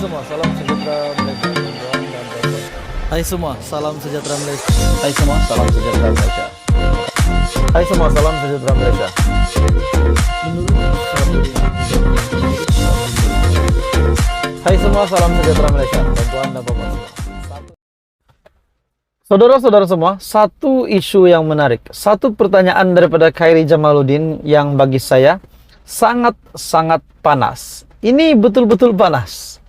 semua, salam sejahtera Malaysia. Hai semua, salam sejahtera Malaysia. Hai semua, salam sejahtera Malaysia. Hai semua, salam sejahtera Malaysia. Hai semua, salam sejahtera Malaysia. Tuan dan Bapak semua. Saudara-saudara semua, satu isu yang menarik, satu pertanyaan daripada Khairi Jamaluddin yang bagi saya sangat-sangat panas. Ini betul-betul panas.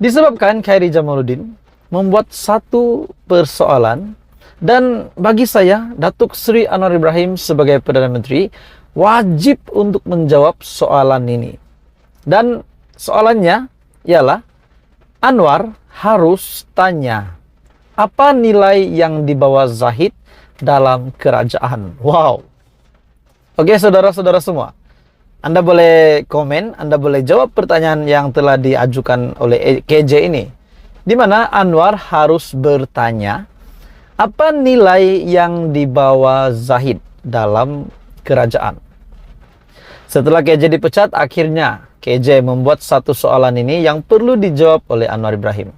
Disebabkan Khairi Jamaluddin membuat satu persoalan dan bagi saya Datuk Seri Anwar Ibrahim sebagai Perdana Menteri wajib untuk menjawab soalan ini. Dan soalannya ialah Anwar harus tanya apa nilai yang dibawa Zahid dalam kerajaan. Wow. Oke saudara-saudara semua, Anda boleh komen, Anda boleh jawab pertanyaan yang telah diajukan oleh KJ ini, di mana Anwar harus bertanya apa nilai yang dibawa Zahid dalam kerajaan. Setelah KJ dipecat, akhirnya KJ membuat satu soalan ini yang perlu dijawab oleh Anwar Ibrahim.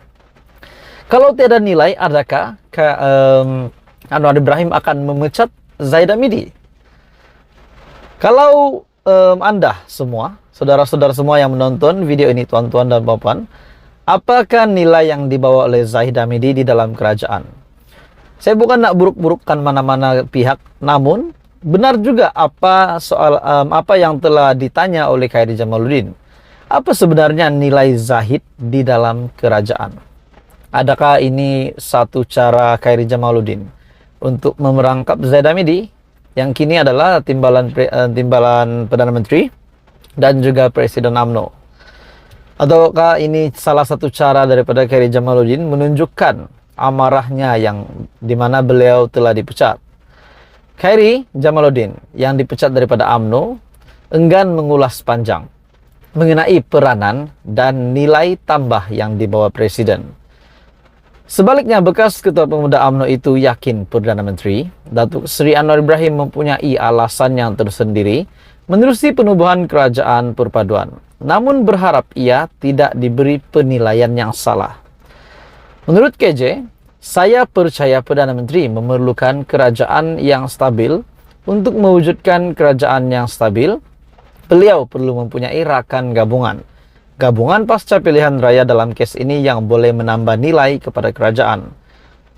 Kalau tiada nilai, adakah Anwar Ibrahim akan memecat Zahid Hamidi? Kalau Anda semua, saudara-saudara semua yang menonton video ini, tuan-tuan dan puan, apakah nilai yang dibawa oleh Zahid Hamidi di dalam kerajaan? Saya bukan nak buruk-burukkan mana-mana pihak, namun benar juga apa yang telah ditanya oleh Khairi Jamaluddin. Apa sebenarnya nilai Zahid di dalam kerajaan? Adakah ini satu cara Khairi Jamaluddin untuk memerangkap Zahid Hamidi yang kini adalah timbalan Perdana Menteri dan juga Presiden UMNO? Ataukah ini salah satu cara daripada Khairi Jamaluddin menunjukkan amarahnya yang dimana beliau telah dipecat? Khairi Jamaluddin yang dipecat daripada UMNO enggan mengulas panjang mengenai peranan dan nilai tambah yang dibawa Presiden. Sebaliknya, bekas Ketua Pemuda UMNO itu yakin Perdana Menteri Datuk Seri Anwar Ibrahim mempunyai alasan yang tersendiri menerusi penubuhan kerajaan perpaduan, namun berharap ia tidak diberi penilaian yang salah. Menurut KJ, saya percaya Perdana Menteri memerlukan kerajaan yang stabil. Untuk mewujudkan kerajaan yang stabil, beliau perlu mempunyai rakan gabungan. Gabungan pasca pilihan raya dalam kes ini yang boleh menambah nilai kepada kerajaan.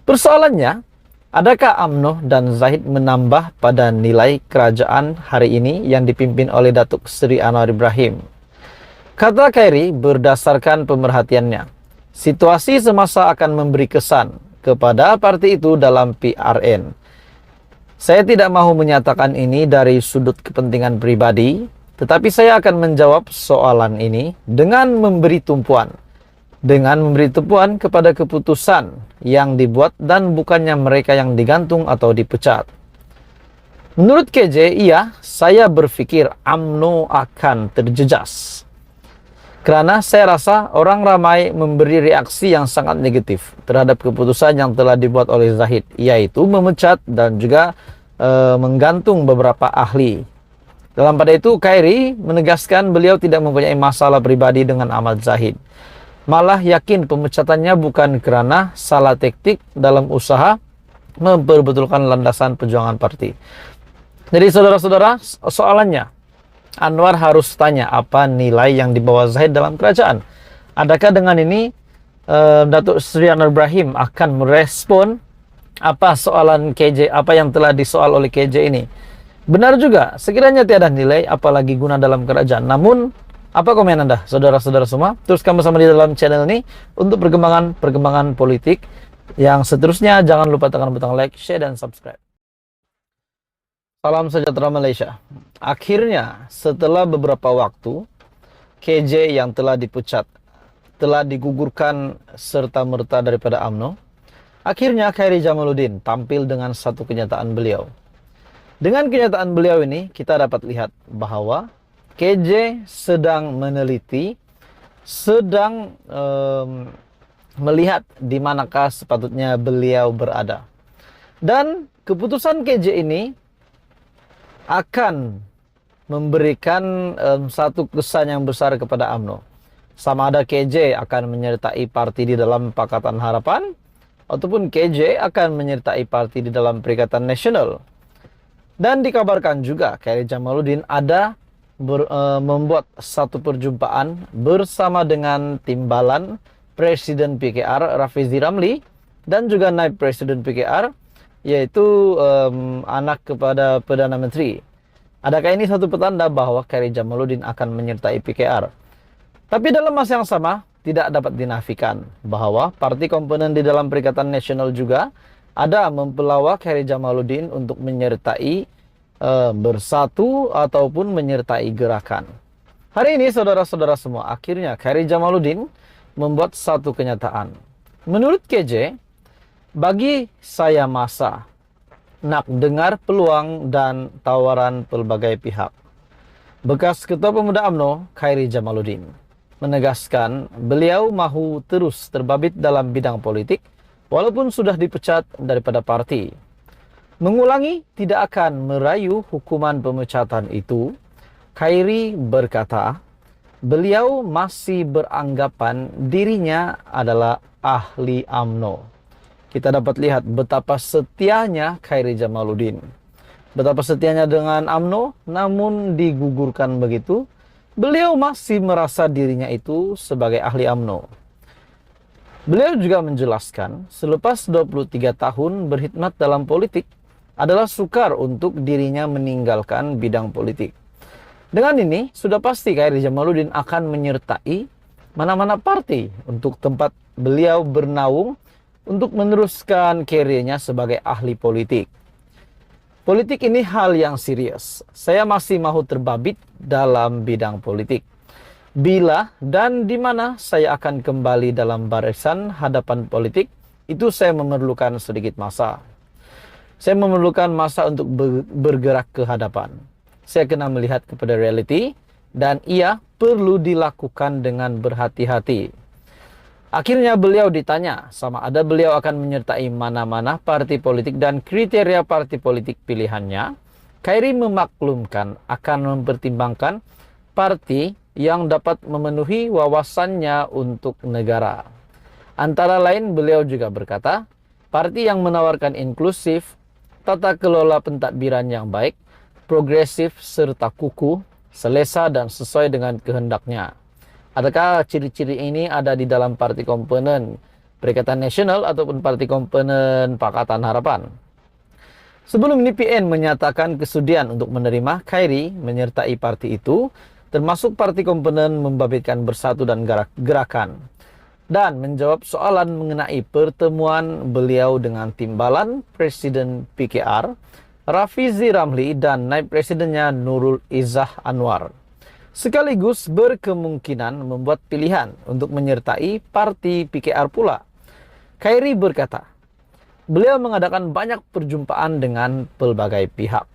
Persoalannya, adakah UMNO dan Zahid menambah pada nilai kerajaan hari ini yang dipimpin oleh Datuk Seri Anwar Ibrahim? Kata Khairi, berdasarkan pemerhatiannya, situasi semasa akan memberi kesan kepada parti itu dalam PRN. Saya tidak mahu menyatakan ini dari sudut kepentingan pribadi, tetapi saya akan menjawab soalan ini dengan memberi tumpuan. Dengan memberi tumpuan kepada keputusan yang dibuat dan bukannya mereka yang digantung atau dipecat. Menurut KJ, saya berpikir UMNO akan terjejas. Karena saya rasa orang ramai memberi reaksi yang sangat negatif terhadap keputusan yang telah dibuat oleh Zahid, yaitu memecat dan juga menggantung beberapa ahli. Dalam pada itu, Khairi menegaskan beliau tidak mempunyai masalah pribadi dengan Ahmad Zahid. Malah yakin pemecatannya bukan kerana salah taktik dalam usaha memperbetulkan landasan perjuangan parti. Jadi saudara-saudara, soalannya, Anwar harus tanya apa nilai yang dibawa Zahid dalam kerajaan. Adakah dengan ini Datuk Seri Anwar Ibrahim akan merespon apa soalan KJ, apa yang telah disoal oleh KJ ini? Benar juga, sekiranya tiada nilai, apalagi guna dalam kerajaan. Namun, apa komen Anda, saudara-saudara semua? Teruskan bersama di dalam channel ini untuk perkembangan politik yang seterusnya. Jangan lupa tekan butang like, share, dan subscribe. Salam sejahtera Malaysia. Akhirnya, setelah beberapa waktu, KJ yang telah dipecat, telah digugurkan serta-merta daripada UMNO, akhirnya Khairi Jamaluddin tampil dengan satu kenyataan beliau. Dengan kenyataan beliau ini, kita dapat lihat bahwa KJ sedang meneliti, sedang melihat di manakah sepatutnya beliau berada. Dan keputusan KJ ini akan memberikan satu kesan yang besar kepada UMNO. Sama ada KJ akan menyertai parti di dalam Pakatan Harapan, ataupun KJ akan menyertai parti di dalam Perikatan Nasional. Dan dikabarkan juga Khairi Jamaluddin ada membuat satu perjumpaan bersama dengan timbalan Presiden PKR Rafizi Ramli dan juga naib Presiden PKR, yaitu anak kepada Perdana Menteri. Adakah ini satu petanda bahwa Khairi Jamaluddin akan menyertai PKR? Tapi dalam masa yang sama, tidak dapat dinafikan bahwa parti komponen di dalam Perikatan Nasional juga ada mempelawak Khairi Jamaluddin untuk menyertai bersatu ataupun menyertai gerakan. Hari ini saudara-saudara semua, akhirnya Khairi Jamaluddin membuat satu kenyataan. Menurut KJ, bagi saya masa nak dengar peluang dan tawaran pelbagai pihak. Bekas Ketua Pemuda UMNO, Khairi Jamaluddin, menegaskan beliau mahu terus terbabit dalam bidang politik walaupun sudah dipecat daripada parti. Mengulangi tidak akan merayu hukuman pemecatan itu, Khairi berkata, beliau masih beranggapan dirinya adalah ahli UMNO. Kita dapat lihat betapa setianya Khairi Jamaluddin. Betapa setianya dengan UMNO, namun digugurkan begitu, beliau masih merasa dirinya itu sebagai ahli UMNO. Beliau juga menjelaskan, selepas 23 tahun berkhidmat dalam politik, adalah sukar untuk dirinya meninggalkan bidang politik. Dengan ini, sudah pasti Khairi Jamaluddin akan menyertai mana-mana parti untuk tempat beliau bernaung untuk meneruskan karirnya sebagai ahli politik. Politik ini hal yang serius. Saya masih mahu terbabit dalam bidang politik. Bila dan di mana saya akan kembali dalam barisan hadapan politik, itu saya memerlukan sedikit masa. Saya memerlukan masa untuk bergerak ke hadapan. Saya kena melihat kepada realiti dan ia perlu dilakukan dengan berhati-hati. Akhirnya beliau ditanya sama ada beliau akan menyertai mana-mana parti politik dan kriteria parti politik pilihannya. Khairi memaklumkan akan mempertimbangkan parti yang dapat memenuhi wawasannya untuk negara. Antara lain beliau juga berkata, parti yang menawarkan inklusif, tata kelola pentadbiran yang baik, progresif serta kukuh, selesa dan sesuai dengan kehendaknya. Adakah ciri-ciri ini ada di dalam parti komponen Perikatan Nasional ataupun parti komponen Pakatan Harapan? Sebelum ini PN menyatakan kesudian untuk menerima Khairi menyertai parti itu, termasuk parti komponen membabitkan bersatu dan gerakan. Dan menjawab soalan mengenai pertemuan beliau dengan timbalan Presiden PKR, Rafizi Ramli dan naib presidennya Nurul Izzah Anwar. Sekaligus berkemungkinan membuat pilihan untuk menyertai parti PKR pula. Khairi berkata, beliau mengadakan banyak perjumpaan dengan pelbagai pihak.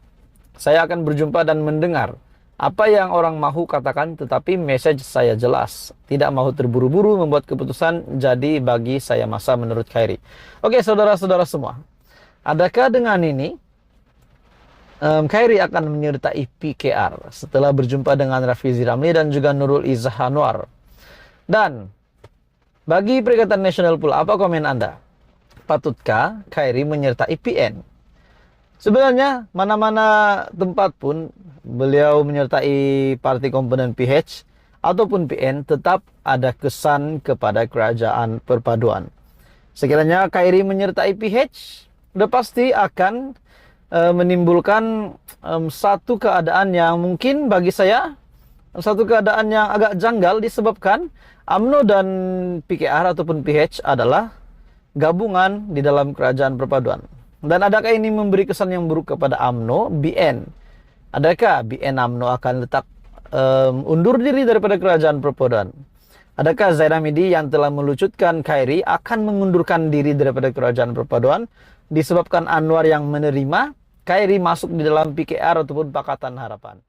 Saya akan berjumpa dan mendengar apa yang orang mahu katakan, tetapi message saya jelas. Tidak mahu terburu-buru membuat keputusan, jadi bagi saya masa menurut Khairi. Oke, saudara-saudara semua. Adakah dengan ini, Khairi akan menyertai PKR setelah berjumpa dengan Rafizi Ramli dan juga Nurul Izzah Anwar? Dan bagi Perikatan Nasional pula, apa komen Anda? Patutkah Khairi menyertai PN? Sebenarnya, mana-mana tempat pun beliau menyertai parti komponen PH ataupun PN tetap ada kesan kepada kerajaan perpaduan. Sekiranya Khairi menyertai PH, sudah pasti akan menimbulkan satu keadaan yang mungkin bagi saya, satu keadaan yang agak janggal disebabkan UMNO dan PKR ataupun PH adalah gabungan di dalam kerajaan perpaduan. Dan adakah ini memberi kesan yang buruk kepada UMNO, BN? Adakah BN UMNO akan letak undur diri daripada kerajaan perpaduan? Adakah Zaid Hamidi yang telah melucutkan Khairi akan mengundurkan diri daripada kerajaan perpaduan disebabkan Anwar yang menerima Khairi masuk di dalam PKR ataupun Pakatan Harapan?